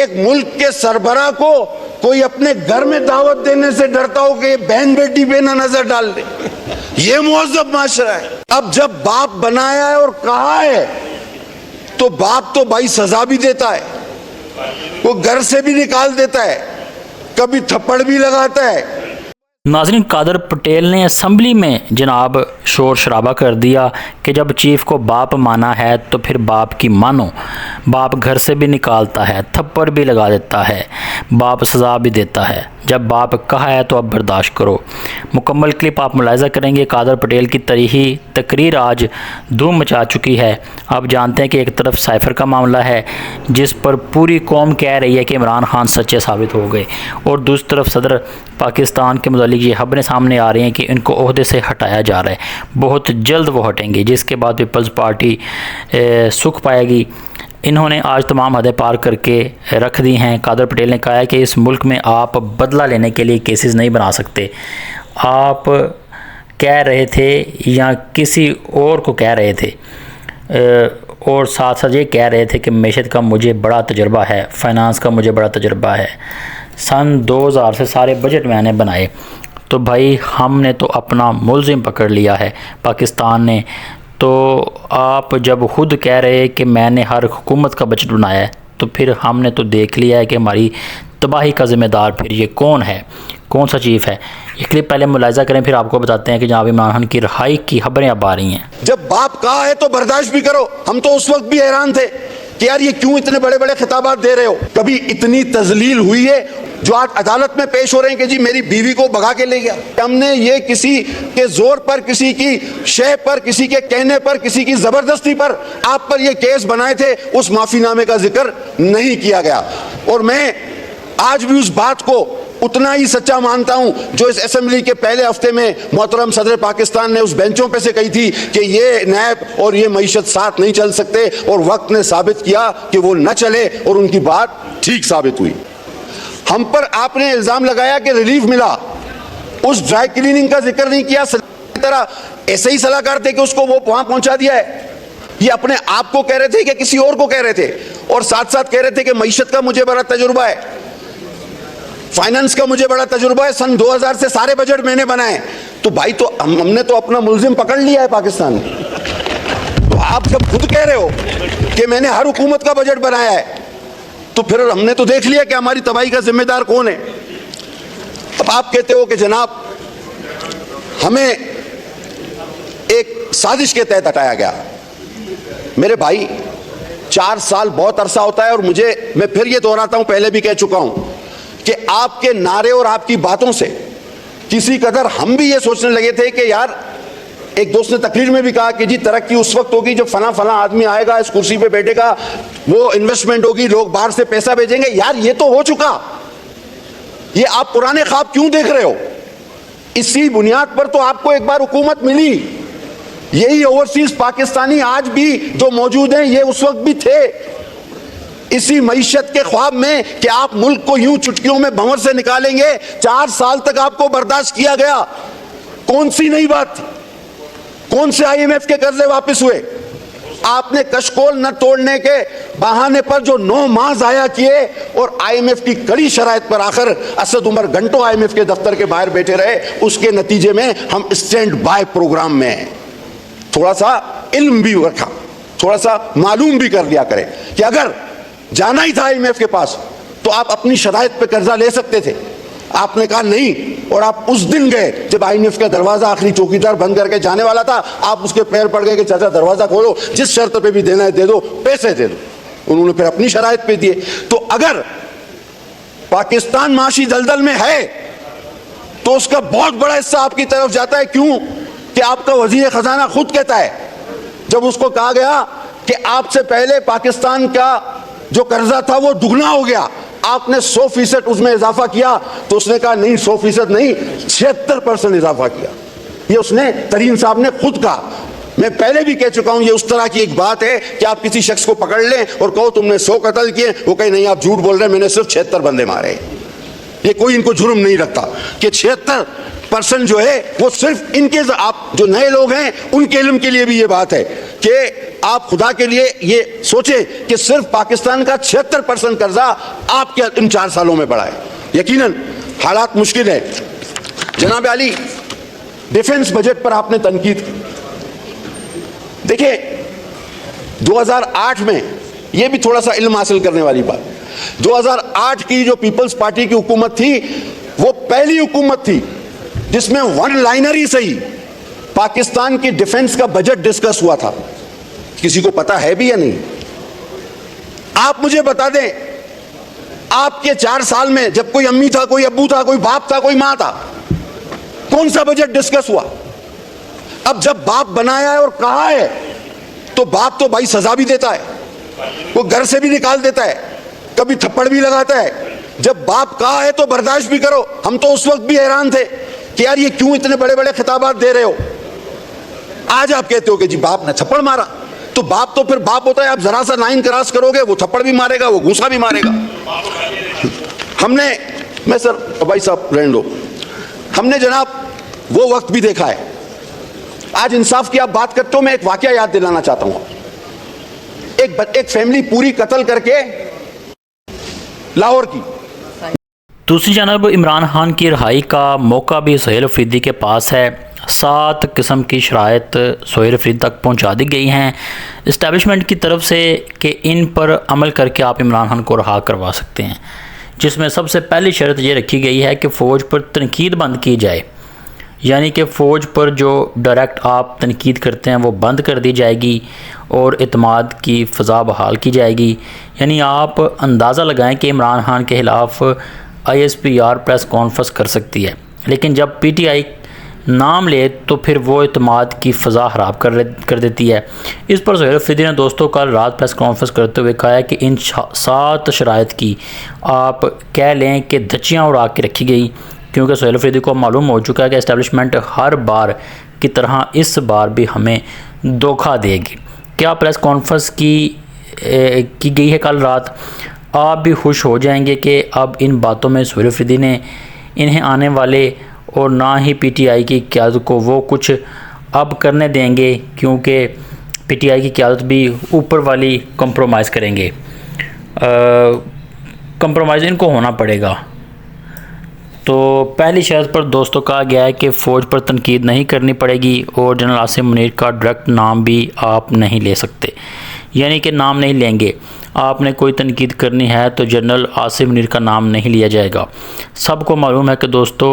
एक मुल्क के सरबराह को कोई अपने घर में दावत देने से डरता हो कि बहन बेटी पे ना नजर डाल दे। ये मुहज़्ज़ब माशरा है। अब जब बाप बनाया है और कहा है तो बाप तो भाई सजा भी देता है, वो घर से भी निकाल देता है, कभी थप्पड़ भी लगाता है। नाज़रीन, कादर पटेल ने असम्बली में जनाब शोर शराबा कर दिया कि जब चीफ़ को बाप माना है तो फिर बाप की मानो। बाप घर से भी निकालता है, थप्पड़ भी लगा देता है, बाप सज़ा भी देता है। जब बाप कहा है तो अब बर्दाश्त करो। मुकम्मल क्लिप आप मुलाहिज़ा करेंगे। कादर पटेल की तरीही तकरीर आज धूम मचा चुकी है। आप जानते हैं कि एक तरफ साइफ़र का मामला है जिस पर पूरी कौम कह रही है कि इमरान खान सच्चे साबित हो गए, और दूसरी तरफ सदर पाकिस्तान के मुतालिक ये खबरें सामने आ रही हैं कि इनको ओहदे से हटाया जा रहा है। बहुत जल्द वो हटेंगे, जिसके बाद पीपल्स पार्टी सुख पाएगी। इन्होंने आज तमाम हदें पार करके रख दी हैं। कादर पटेल ने कहा है कि इस मुल्क में आप बदला लेने के लिए केसेस नहीं बना सकते। आप कह रहे थे या किसी और को कह रहे थे, और साथ साथ ये कह रहे थे कि मैशत का मुझे बड़ा तजुर्बा है, फ़ाइनेंस का मुझे बड़ा तजुर्बा है, सन 2000 से सारे बजट मैंने बनाए। तो भाई हमने तो अपना मुलजिम पकड़ लिया है पाकिस्तान ने। तो आप जब खुद कह रहे कि मैंने हर हुकूमत का बजट बनाया है, तो फिर हमने तो देख लिया है कि हमारी तबाही का ज़िम्मेदार फिर ये कौन है, कौन सा चीफ़ है। ये क्लिप पहले मुलाहिज़ा करें, फिर आपको बताते हैं कि जनाब इमरान खान की रिहाई की खबरें अब आ रही हैं। जब बाप कहा है तो बर्दाश्त भी करो। हम तो उस वक्त भी हैरान थे कि यार ये क्यों इतने बड़े बड़े खिताबात दे रहे हो। कभी इतनी तजलील हुई है जो आज अदालत में पेश हो रहे हैं कि जी मेरी बीवी को भगा के ले गया। हमने ये किसी के जोर पर, किसी की शय पर, किसी के कहने पर, किसी की जबरदस्ती पर आप पर ये केस बनाए थे, उस माफीनामे का जिक्र नहीं किया गया। और मैं आज भी उस बात को उतना ही सच्चा मानता हूं जो इस असेंबली के पहले हफ्ते में मोहतरम सदर पाकिस्तान ने उस बेंचों पे से कही थी कि ये नैब और ये मईशत साथ नहीं चल सकते, और वक्त ने साबित किया कि वो न चले और उनकी बात ठीक साबित हुई। हम पर आपने इल्जाम लगाया कि रिलीफ मिला, उस ड्राई क्लीनिंग का जिक्र नहीं किया। तरह ऐसे ही सलाहकार थे कि उसको वो वहां पहुंचा दिया है। ये अपने आप को कह रहे थे कि किसी और को कह रहे थे, और साथ साथ कह रहे थे कि मईशत का मुझे बड़ा तजुर्बा है, फाइनेंस का मुझे बड़ा तजुर्बा है, सन 2000 से सारे बजट मैंने बनाए। तो भाई तो हमने तो अपना मुलजिम पकड़ लिया है पाकिस्तान में। तो आप जब खुद कह रहे हो कि मैंने हर हुकूमत का बजट बनाया है, तो फिर हमने तो देख लिया कि हमारी तबाही का जिम्मेदार कौन है। अब आप कहते हो कि जनाब हमें एक साजिश के तहत हटाया गया। मेरे भाई 4 साल बहुत अरसा होता है, और मैं फिर ये दोहराता हूं, पहले भी कह चुका हूं कि आपके नारे और आपकी बातों से किसी कदर हम भी ये सोचने लगे थे कि यार, एक दोस्त ने तकरीर में भी कहा कि जी तरक्की उस वक्त होगी जब फला फला आदमी आएगा, इस कुर्सी पे बैठेगा, वो इन्वेस्टमेंट होगी, लोग बाहर से पैसा भेजेंगे। यार ये तो हो चुका, ये आप पुराने ख्वाब क्यों देख रहे हो? इसी बुनियाद पर तो आपको एक बार हुकूमत मिली। यही ओवरसीज पाकिस्तानी आज भी जो मौजूद हैं, ये उस वक्त भी थे इसी मईशत के ख्वाब में कि आप मुल्क को यूं चुटकियों में भंवर से निकालेंगे। 4 साल तक आपको बर्दाश्त किया गया। कौन सी नई बात थी? कौन से IMF के कर्जे वापस हुए? आपने कशकोल न तोड़ने के बहाने पर जो 9 माह जाया किए, और IMF की कड़ी शराइत पर आखिर असद उमर घंटों IMF के दफ्तर के बाहर बैठे रहे। उसके नतीजे में हम स्टैंड बाय प्रोग्राम में हैं। थोड़ा सा इल्म भी रखा, थोड़ा सा मालूम भी कर लिया करें कि अगर जाना ही था IMF के पास तो आप अपनी शराइत पे कर्जा ले सकते थे। आपने कहा नहीं, और आप उस दिन गए जब IMF का दरवाजा आखिरी चौकीदार बंद करके जाने वाला था। आप उसके पैर पड़ गए कि चाचा दरवाजा खोलो, जिस शर्त पे भी देना है दे दो, पैसे दे दो। उन्होंने फिर अपनी शराइत पे दिए। तो अगर पाकिस्तान माशी दलदल में है तो उसका बहुत बड़ा हिस्सा आपकी तरफ जाता है। क्यों? कि आपका वजीर खजाना खुद कहता है, जब उसको कहा गया कि आपसे पहले पाकिस्तान का जो कर्जा था वो दुगना हो गया, आपने 100% उसमें इजाफा किया, तो उसने कहा नहीं 100% नहीं, 76% इजाफा किया। ये उसने तरीन साहब ने खुद कहा। मैं पहले भी कह चुका हूं, ये उस तरह की एक बात है कि आप किसी शख्स को पकड़ लें और कहो तुमने 100 कत्ल किए, वो कहे नहीं आप झूठ बोल रहे हैं, मैंने सिर्फ 76 बंदे मारे। ये कोई इनको जुर्म नहीं रखता कि 76% जो है वो सिर्फ इनके, आप जो नए लोग हैं उनके इल्म के लिए भी ये बात है कि आप खुदा के लिए ये सोचे कि सिर्फ पाकिस्तान का 76% कर्जा आपके इन 4 सालों में बढ़ा है। यकीनन हालात मुश्किल है। जनाब आली, डिफेंस बजट पर आपने तनकीद की। देखिए 2008 में, यह भी थोड़ा सा इल्म हासिल करने वाली बात, 2008 की जो पीपल्स पार्टी की हुकूमत थी वो पहली हुकूमत थी जिसमें वन लाइनर ही सही पाकिस्तान की डिफेंस का बजट डिस्कस हुआ था। किसी को पता है भी या नहीं? आप मुझे बता दें, आपके 4 साल में जब कोई अम्मी था, कोई अब्बू था, कोई बाप था, कोई मां था, कौन सा बजट डिस्कस हुआ? अब जब बाप बनाया है और कहा है तो बाप तो भाई सजा भी देता है, वो घर से भी निकाल देता है, कभी थप्पड़ भी लगाता है। जब बाप कहा है तो बर्दाश्त भी करो। हम तो उस वक्त भी हैरान थे कि यार ये क्यों इतने बड़े बड़े खिताबात दे रहे हो। आज आप कहते हो कि जी बाप ने थप्पड़ मारा, तो बाप तो फिर बाप होता है। आप जरा सा लाइन क्रॉस करोगे वो थप्पड़ भी मारेगा, वो घूसा भी मारेगा। मैं सर भाई साहब रहने दो, हमने जनाब वो वक्त भी देखा है। आज इंसाफ की आप बात करते हो, मैं एक वाकया याद दिलाना चाहता हूं। एक फैमिली पूरी कत्ल करके लाहौर की। दूसरी जानब इमरान खान की रिहाई का मौका भी सोहेल अफरीदी के पास है। 7 किस्म की शराइत सोहेल अफरीदी तक पहुंचा दी गई हैं इस्टेब्लिशमेंट की तरफ से कि इन पर अमल करके आप इमरान खान को रहा करवा सकते हैं, जिसमें सबसे पहली शर्त ये रखी गई है कि फ़ौज पर तनकीद बंद की जाए। यानी कि फ़ौज पर जो डायरेक्ट आप तनकीद करते हैं वो बंद कर दी जाएगी और एतमाद की फ़ज़ा बहाल की जाएगी। यानी आप अंदाज़ा लगाएं कि इमरान खान के ख़िलाफ़ ISPR प्रेस कॉन्फ्रेंस कर सकती है, लेकिन जब PTI नाम ले तो फिर वो एतमाद की फ़ज़ा ख़राब कर देती है। इस पर सोहेल अफरीदी ने दोस्तों कल रात प्रेस कॉन्फ्रेंस करते हुए कहा है कि इन 7 शराइत की आप कह लें कि धज्जियाँ उड़ा के रखी गई, क्योंकि सोहेल अफरीदी को मालूम हो चुका है कि इस्टेब्लिशमेंट हर बार की तरह इस बार भी हमें धोखा देगी। क्या प्रेस कॉन्फ्रेंस की गई है कल रात, आप भी खुश हो जाएंगे कि अब इन बातों में सोहेल अफरीदी ने इन्हें आने वाले और ना ही PTI की क़यादत को वो कुछ अब करने देंगे, क्योंकि PTI की क़यादत भी ऊपर वाली कंप्रोमाइज़ करेंगे। कंप्रोमाइज़ इनको होना पड़ेगा। तो पहली शर्त पर दोस्तों कहा गया है कि फ़ौज पर तनकीद नहीं करनी पड़ेगी और जनरल आसिम मुनीर का डायरेक्ट नाम भी आप नहीं ले सकते, यानी कि नाम नहीं लेंगे। आपने कोई तनकीद करनी है तो जनरल आसिम मुनीर का नाम नहीं लिया जाएगा। सबको मालूम है कि दोस्तों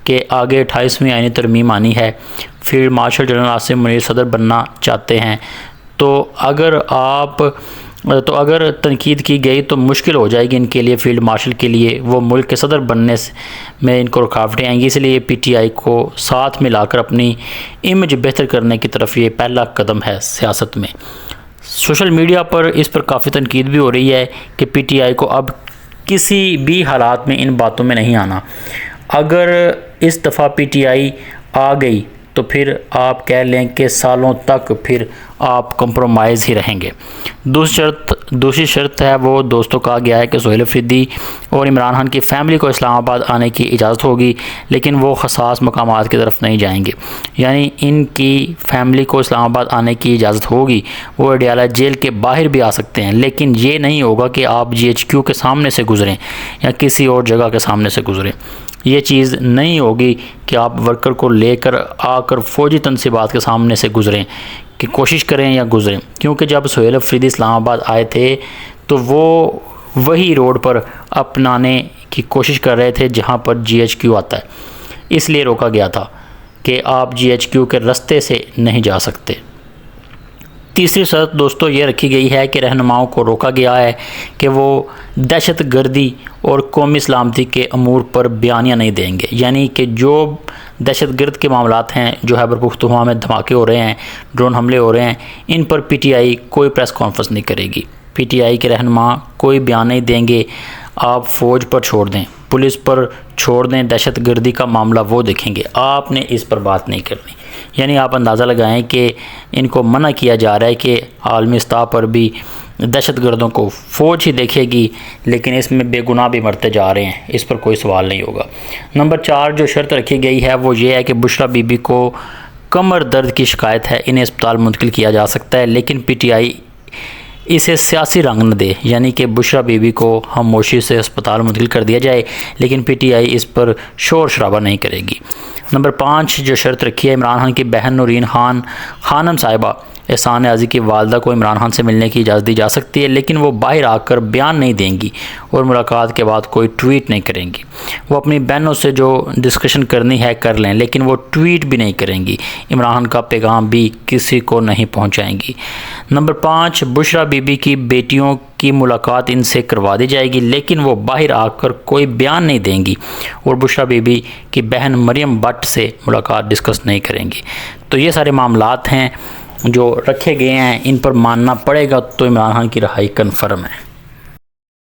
के आगे 28वीं आईनी तरमीम आनी है, field marshal general Asim Munir सदर बनना चाहते हैं। तो अगर तनकीद की गई तो मुश्किल हो जाएगी इनके लिए, फील्ड मार्शल के लिए, वो मुल्क के सदर बनने में इनको रुकावटें आएंगी। इसलिए PTI को साथ मिलाकर अपनी इमेज बेहतर करने की तरफ ये पहला कदम है सियासत में। सोशल मीडिया पर इस पर काफ़ी तनकीद भी हो रही है कि PTI को अब किसी भी हालात में इन बातों में नहीं आना। अगर इस दफ़ा PTI आ गई तो फिर आप कह लें कि सालों तक फिर आप कंप्रोमाइज़ ही रहेंगे। दूसरी शर्त है वो दोस्तों कहा गया है कि सोहेल अफरीदी और इमरान खान की फ़ैमिली को इस्लामाबाद आने की इजाज़त होगी, लेकिन वो ख़ास मकामात की तरफ नहीं जाएंगे। यानी इनकी फ़ैमिली को इस्लामाबाद आने की इजाज़त होगी, वो अडयाला जेल के बाहर भी आ सकते हैं, लेकिन ये नहीं होगा कि आप GHQ के सामने से गुज़रें या किसी और जगह के सामने से गुज़रें। ये चीज़ नहीं होगी कि आप वर्कर को लेकर आकर फ़ौजी तनसीबात के सामने से गुज़रें कि कोशिश करें या गुज़रें, क्योंकि जब सोहेल अफरीदी इस्लामाबाद आए थे तो वो वही रोड पर अपनाने की कोशिश कर रहे थे जहां पर GHQ आता है। इसलिए रोका गया था कि आप GHQ के रास्ते से नहीं जा सकते। तीसरी शर्त दोस्तों ये रखी गई है कि रहनुमाओं को रोका गया है कि वो दहशत गर्दी और कौमी सलामती के अमूर पर बयानियाँ नहीं देंगे। यानी कि जो दहशत गर्द के मामलात हैं, जो खैबर पख्तूनख्वा में धमाके हो रहे हैं, ड्रोन हमले हो रहे हैं, इन पर PTI कोई प्रेस कॉन्फ्रेंस नहीं करेगी। PTI के रहनुमा कोई बयान नहीं देंगे। आप फ़ौज पर छोड़ दें, पुलिस पर छोड़ दें, दहशत गर्दी का मामला वो देखेंगे, आपने इस पर बात नहीं करनी। यानी आप अंदाज़ा लगाएं कि इनको मना किया जा रहा है कि आलमी सतह पर भी दहशत गर्दों को फ़ौज ही देखेगी, लेकिन इसमें बेगुनाह भी मरते जा रहे हैं, इस पर कोई सवाल नहीं होगा। नंबर 4 जो शर्त रखी गई है वो ये है कि बुशरा बीबी को कमर दर्द की शिकायत है, इन्हें अस्पताल मुंतकिल किया जा सकता है, लेकिन PTI इसे सियासी रंग न दे, यानी कि बुशरा बीबी को खामोशी से अस्पताल मुंतकिल कर दिया जाए, लेकिन PTI इस पर शोर शराबा नहीं करेगी। नंबर 5 जो शर्त रखी है, इमरान खान की बहन नूरीन खान खानम साहिबा एहसान आज़ी की वालदा को इमरान खान से मिलने की इजाज़त दी जा सकती है, लेकिन वो बाहर आकर बयान नहीं देंगी और मुलाकात के बाद कोई ट्वीट नहीं करेंगी। वो अपनी बहनों से जो डिस्कशन करनी है कर लें, लेकिन वो ट्वीट भी नहीं करेंगी। इमरान खान का पैगाम भी किसी को नहीं पहुंचाएंगी। नंबर 5 बुशरा बीबी की बेटियों की मुलाकात इनसे करवा दी जाएगी, लेकिन वो बाहर आकर कोई बयान नहीं देंगी और बुशरा बीबी की बहन मरियम भट्ट से मुलाकात डिस्कस नहीं करेंगी। तो ये सारे मामलात हैं जो रखे गए हैं, इन पर मानना पड़ेगा तो इमरान खान की रिहाई कन्फर्म है।